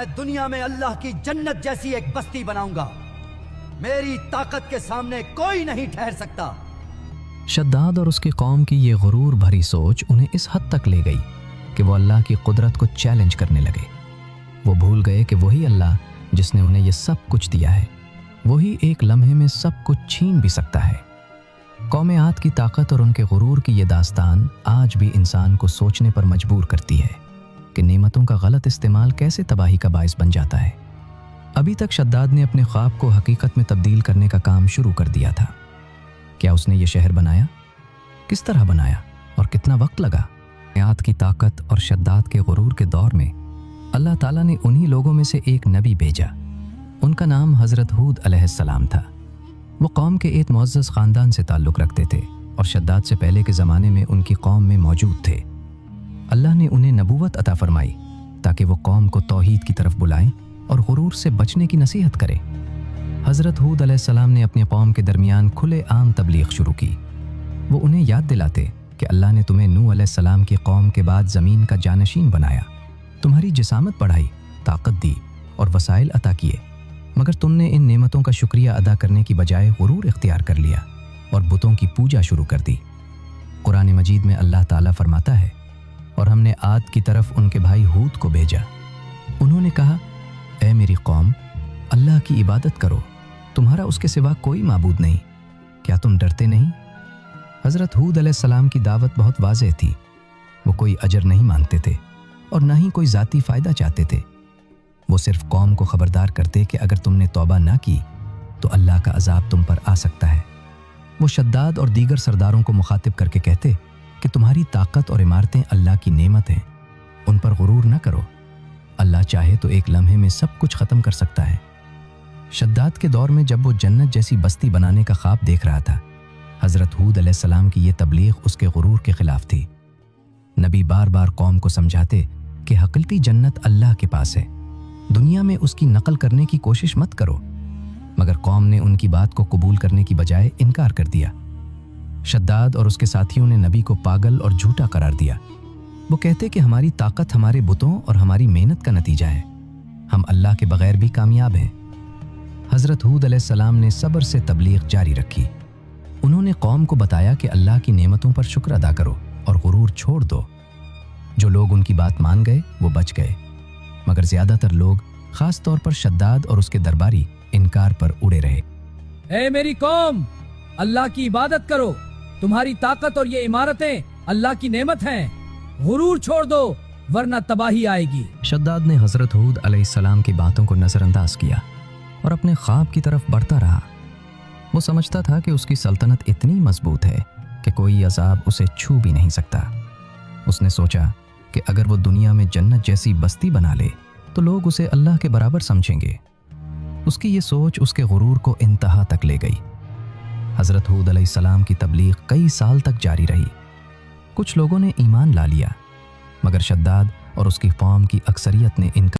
میں دنیا میں اللہ کی جنت جیسی ایک بستی بناؤں گا، میری طاقت کے سامنے کوئی نہیں ٹھہر سکتا۔ شداد اور اس کی قوم کی یہ غرور بھری سوچ انہیں اس حد تک لے گئی کہ وہ اللہ کی قدرت کو چیلنج کرنے لگے۔ وہ بھول گئے کہ وہی اللہ جس نے انہیں یہ سب کچھ دیا ہے، وہی ایک لمحے میں سب کچھ چھین بھی سکتا ہے۔ قوم عاد کی طاقت اور ان کے غرور کی یہ داستان آج بھی انسان کو سوچنے پر مجبور کرتی ہے کہ نعمتوں کا غلط استعمال کیسے تباہی کا باعث بن جاتا ہے۔ ابھی تک شداد نے اپنے خواب کو حقیقت میں تبدیل کرنے کا کام شروع کر دیا تھا۔ کیا اس نے یہ شہر بنایا؟ کس طرح بنایا اور کتنا وقت لگا؟ عاد کی طاقت اور شداد کے غرور کے دور میں اللہ تعالیٰ نے انہی لوگوں میں سے ایک نبی بھیجا۔ ان کا نام حضرت ہود علیہ السلام تھا۔ وہ قوم کے ایک معزز خاندان سے تعلق رکھتے تھے اور شداد سے پہلے کے زمانے میں ان کی قوم میں موجود تھے۔ اللہ نے انہیں نبوت عطا فرمائی تاکہ وہ قوم کو توحید کی طرف بلائیں اور غرور سے بچنے کی نصیحت کریں۔ حضرت ہود علیہ السلام نے اپنے قوم کے درمیان کھلے عام تبلیغ شروع کی۔ وہ انہیں یاد دلاتے کہ اللہ نے تمہیں نوح علیہ السلام کی قوم کے بعد زمین کا جانشین بنایا، تمہاری جسامت بڑھائی، طاقت دی اور وسائل عطا کیے، مگر تم نے ان نعمتوں کا شکریہ ادا کرنے کی بجائے غرور اختیار کر لیا اور بتوں کی پوجا شروع کر دی۔ قرآن مجید میں اللہ تعالیٰ فرماتا ہے، اور ہم نے عاد کی طرف ان کے بھائی ہود کو بھیجا۔ انہوں نے کہا، اے میری قوم، اللہ کی عبادت کرو، تمہارا اس کے سوا کوئی معبود نہیں، کیا تم ڈرتے نہیں؟ حضرت ہود علیہ السلام کی دعوت بہت واضح تھی۔ وہ کوئی اجر نہیں مانگتے تھے اور نہ ہی کوئی ذاتی فائدہ چاہتے تھے۔ وہ صرف قوم کو خبردار کرتے کہ اگر تم نے توبہ نہ کی تو اللہ کا عذاب تم پر آ سکتا ہے۔ وہ شداد اور دیگر سرداروں کو مخاطب کر کے کہتے کہ تمہاری طاقت اور عمارتیں اللہ کی نعمت ہیں، ان پر غرور نہ کرو، اللہ چاہے تو ایک لمحے میں سب کچھ ختم کر سکتا ہے۔ شداد کے دور میں جب وہ جنت جیسی بستی بنانے کا خواب دیکھ رہا تھا، حضرت ہود علیہ السلام کی یہ تبلیغ اس کے غرور کے خلاف تھی۔ نبی بار بار قوم کو سمجھاتے کہ حقیقی جنت اللہ کے پاس ہے، دنیا میں اس کی نقل کرنے کی کوشش مت کرو، مگر قوم نے ان کی بات کو قبول کرنے کی بجائے انکار کر دیا۔ شداد اور اس کے ساتھیوں نے نبی کو پاگل اور جھوٹا قرار دیا۔ وہ کہتے کہ ہماری طاقت ہمارے بتوں اور ہماری محنت کا نتیجہ ہے، ہم اللہ کے بغیر بھی کامیاب ہیں۔ حضرت ہود علیہ السلام نے صبر سے تبلیغ جاری رکھی۔ انہوں نے قوم کو بتایا کہ اللہ کی نعمتوں پر شکر ادا کرو اور غرور چھوڑ دو۔ جو لوگ ان کی بات مان گئے وہ بچ گئے، مگر زیادہ تر لوگ، خاص طور پر شداد اور اس کے درباری، انکار پر اڑے رہے۔ اے میری قوم، اللہ کی عبادت کرو، تمہاری طاقت اور یہ عمارتیں اللہ کی نعمت ہیں، غرور چھوڑ دو ورنہ تباہی آئے گی۔ شداد نے حضرت ہود علیہ السلام کی باتوں کو نظر انداز کیا اور اپنے خواب کی طرف بڑھتا رہا۔ وہ سمجھتا تھا کہ اس کی سلطنت اتنی مضبوط ہے کہ کوئی عذاب اسے چھو بھی نہیں سکتا۔ اس نے سوچا کہ اگر وہ دنیا میں جنت جیسی بستی بنا لے تو لوگ اسے اللہ کے برابر سمجھیں گے۔ اس کی یہ سوچ اس کے غرور کو انتہا تک لے گئی۔ حضرت ہود علیہ السلام کی تبلیغ کئی سال تک جاری رہی۔ کچھ لوگوں نے ایمان لا لیا، مگر شداد اور اس کی قوم کی اکثریت نے